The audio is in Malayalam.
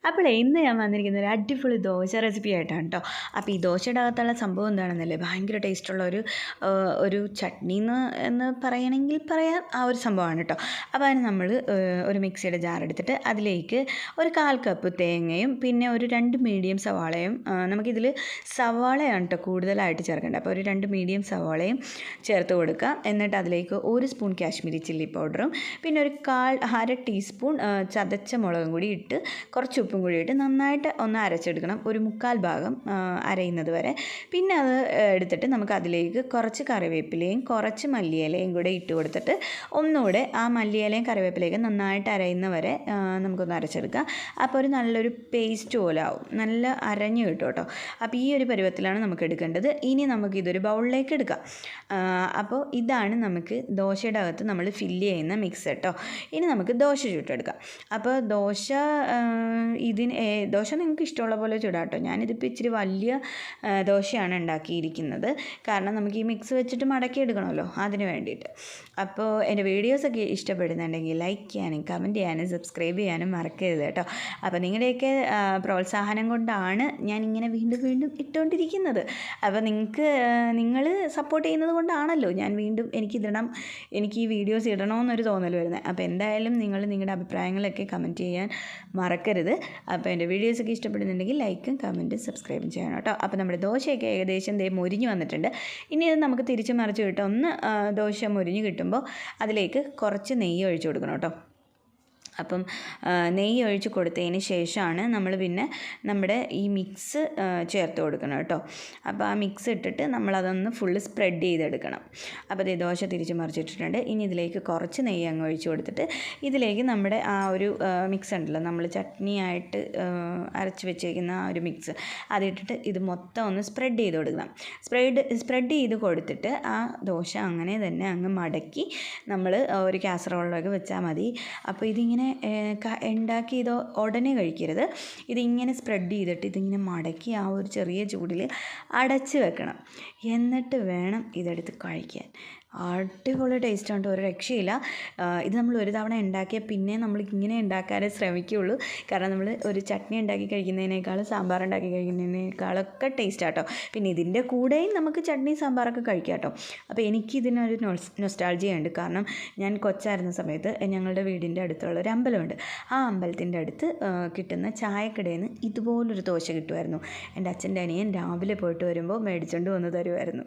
അപ്പോൾ ഇന്ന് ഞാൻ വന്നിരിക്കുന്ന ഒരു അടിപൊളി ദോശ റെസിപ്പി ആയിട്ടാണ് കേട്ടോ. അപ്പോൾ ഈ ദോശയുടെ അകത്തുള്ള സംഭവം എന്താണെന്നല്ലേ, ഭയങ്കര ടേസ്റ്റുള്ള ഒരു ചട്നി എന്ന് പറയണമെങ്കിൽ പറയാം, ആ ഒരു സംഭവമാണ് കേട്ടോ. അപ്പോൾ അതിന് നമ്മൾ ഒരു മിക്സിയുടെ ജാർ എടുത്തിട്ട് അതിലേക്ക് ഒരു 1/4 കപ്പ് തേങ്ങയും പിന്നെ ഒരു 2 മീഡിയം സവാളയും, നമുക്കിതിൽ സവാളയാണ് കേട്ടോ കൂടുതലായിട്ട് ചേർക്കേണ്ടത്. അപ്പോൾ ഒരു 2 മീഡിയം സവാളയും ചേർത്ത് കൊടുക്കുക. എന്നിട്ട് അതിലേക്ക് 1 സ്പൂൺ കാശ്മീരി ചില്ലി പൗഡറും പിന്നെ ഒരു 1/2 ടീസ്പൂൺ ചതച്ച മുളകും കൂടി ഇട്ട് കുറച്ച് ഉപ്പും കൂടി ഇട്ട് നന്നായിട്ട് ഒന്ന് അരച്ചെടുക്കണം, ഒരു 1/4 ഭാഗം അരയുന്നത് വരെ. പിന്നെ അത് എടുത്തിട്ട് നമുക്ക് അതിലേക്ക് കുറച്ച് കറിവേപ്പിലയും കുറച്ച് മല്ലിയിലയും കൂടെ ഇട്ട് കൊടുത്തിട്ട് ഒന്നുകൂടെ ആ മല്ലിയിലയും കറിവേപ്പിലയൊക്കെ നന്നായിട്ട് അരയുന്ന വരെ നമുക്കൊന്ന് അരച്ചെടുക്കാം. അപ്പോൾ ഒരു നല്ലൊരു പേസ്റ്റ് പോലെ ആവും, നല്ല അരഞ്ഞു കിട്ടും കേട്ടോ. അപ്പോൾ ഈ ഒരു പരുവത്തിലാണ് നമുക്ക് എടുക്കേണ്ടത്. ഇനി നമുക്കിതൊരു ബൗളിലേക്ക് എടുക്കാം. അപ്പോൾ ഇതാണ് നമുക്ക് ദോശയുടെ അകത്ത് നമ്മൾ ഫില്ല് ചെയ്യുന്ന മിക്സ് കേട്ടോ. ഇനി നമുക്ക് ദോശ ചുട്ടെടുക്കാം. അപ്പോൾ ദോശ നിങ്ങൾക്ക് ഇഷ്ടമുള്ള പോലെ ചുടാം കേട്ടോ. ഞാനിതിപ്പോൾ ഇച്ചിരി വലിയ ദോശയാണ് ഉണ്ടാക്കിയിരിക്കുന്നത്, കാരണം നമുക്ക് ഈ മിക്സ് വെച്ചിട്ട് മടക്കി എടുക്കണമല്ലോ, അതിന് വേണ്ടിയിട്ട്. അപ്പോൾ എൻ്റെ വീഡിയോസൊക്കെ ഇഷ്ടപ്പെടുന്നുണ്ടെങ്കിൽ ലൈക്ക് ചെയ്യാനും കമൻറ്റ് ചെയ്യാനും സബ്സ്ക്രൈബ് ചെയ്യാനും മറക്കരുത് കേട്ടോ. അപ്പോൾ നിങ്ങളുടെയൊക്കെ പ്രോത്സാഹനം കൊണ്ടാണ് ഞാനിങ്ങനെ വീണ്ടും വീണ്ടും ഇട്ടുകൊണ്ടിരിക്കുന്നത്. അപ്പോൾ നിങ്ങൾ സപ്പോർട്ട് ചെയ്യുന്നത് കൊണ്ടാണല്ലോ ഞാൻ വീണ്ടും എനിക്ക് ഈ വീഡിയോസ് ഇടണമെന്നൊരു തോന്നൽ വരുന്നത്. അപ്പോൾ എന്തായാലും നിങ്ങൾ നിങ്ങളുടെ അഭിപ്രായങ്ങളൊക്കെ കമൻറ്റ് ചെയ്യാൻ മറക്കരുത്. അപ്പോൾ എൻ്റെ വീഡിയോസൊക്കെ ഇഷ്ടപ്പെടുന്നുണ്ടെങ്കിൽ ലൈക്കും കമൻറ്റും സബ്സ്ക്രൈബും ചെയ്യണം കേട്ടോ. അപ്പോൾ നമ്മുടെ ദോശയൊക്കെ ഏകദേശം മൊരിഞ്ഞ് വന്നിട്ടുണ്ട്. ഇനി ഇത് നമുക്ക് തിരിച്ച് മറിച്ച് കിട്ടും. ഒന്ന് ദോശ മൊരിഞ്ഞ് കിട്ടുമ്പോൾ അതിലേക്ക് കുറച്ച് നെയ്യ് ഒഴിച്ച് കൊടുക്കണം കേട്ടോ. അപ്പം നെയ്യ് ഒഴിച്ച് കൊടുത്തതിന് ശേഷമാണ് നമ്മൾ പിന്നെ നമ്മുടെ ഈ മിക്സ് ചേർത്ത് കൊടുക്കണം കേട്ടോ. അപ്പോൾ ആ മിക്സ് ഇട്ടിട്ട് നമ്മളതൊന്ന് ഫുള്ള് സ്പ്രെഡ് ചെയ്തെടുക്കണം. അപ്പോൾ ഇത് ദോശ തിരിച്ച് മറിച്ചിട്ടിട്ടുണ്ട്. ഇനി ഇതിലേക്ക് കുറച്ച് നെയ്യ് അങ്ങ് ഒഴിച്ച് കൊടുത്തിട്ട് ഇതിലേക്ക് നമ്മുടെ ആ ഒരു മിക്സ് ഉണ്ടല്ലോ, നമ്മൾ ചട്നിയായിട്ട് അരച്ച് വെച്ചേക്കുന്ന ആ ഒരു മിക്സ് അതിട്ടിട്ട് ഇത് മൊത്തം ഒന്ന് സ്പ്രെഡ് ചെയ്ത് കൊടുക്കണം. സ്പ്രെഡ് ചെയ്ത് കൊടുത്തിട്ട് ആ ദോശ അങ്ങനെ തന്നെ അങ്ങ് മടക്കി നമ്മൾ ഒരു കാസറോളിലൊക്കെ വെച്ചാൽ മതി. അപ്പോൾ ഇതിങ്ങനെ ഉണ്ടാക്കി ഇത് ഉടനെ കഴിക്കരുത്. ഇതിങ്ങനെ സ്പ്രെഡ് ചെയ്തിട്ട് ഇതിങ്ങനെ മടക്കി ആ ഒരു ചെറിയ ചൂടിൽ അടച്ച് വെക്കണം. എന്നിട്ട് വേണം ഇതെടുത്ത് കഴിക്കാൻ. അടിപൊളി ടേസ്റ്റാണ്, ഒരു രക്ഷയില്ല. ഇത് നമ്മൾ ഒരു തവണ ഉണ്ടാക്കിയാൽ പിന്നെ നമ്മൾ ഇങ്ങനെ ഉണ്ടാക്കാനേ ശ്രമിക്കുകയുള്ളൂ. കാരണം നമ്മൾ ഒരു ചട്നി ഉണ്ടാക്കി കഴിക്കുന്നതിനേക്കാളും സാമ്പാർ ഉണ്ടാക്കി കഴിക്കുന്നതിനേക്കാളൊക്കെ ടേസ്റ്റാട്ടോ. പിന്നെ ഇതിൻ്റെ കൂടെയും നമുക്ക് ചട്നി സാമ്പാറൊക്കെ കഴിക്കാം കേട്ടോ. അപ്പോൾ എനിക്കിതിനൊരു നൊസ്റ്റാൾജിയ ഉണ്ട്. കാരണം ഞാൻ കൊച്ചായിരുന്ന സമയത്ത് ഞങ്ങളുടെ വീടിൻ്റെ അടുത്തുള്ള ഒരു അമ്പലമുണ്ട്. ആ അമ്പലത്തിൻ്റെ അടുത്ത് കിട്ടുന്ന ചായക്കടയിൽ നിന്ന് ഇതുപോലൊരു ദോശ കിട്ടുമായിരുന്നു. എൻ്റെ അച്ഛൻ്റെ അനിയൻ രാവിലെ പോയിട്ട് വരുമ്പോൾ മേടിച്ചുകൊണ്ട് വന്ന് തരുമായിരുന്നു.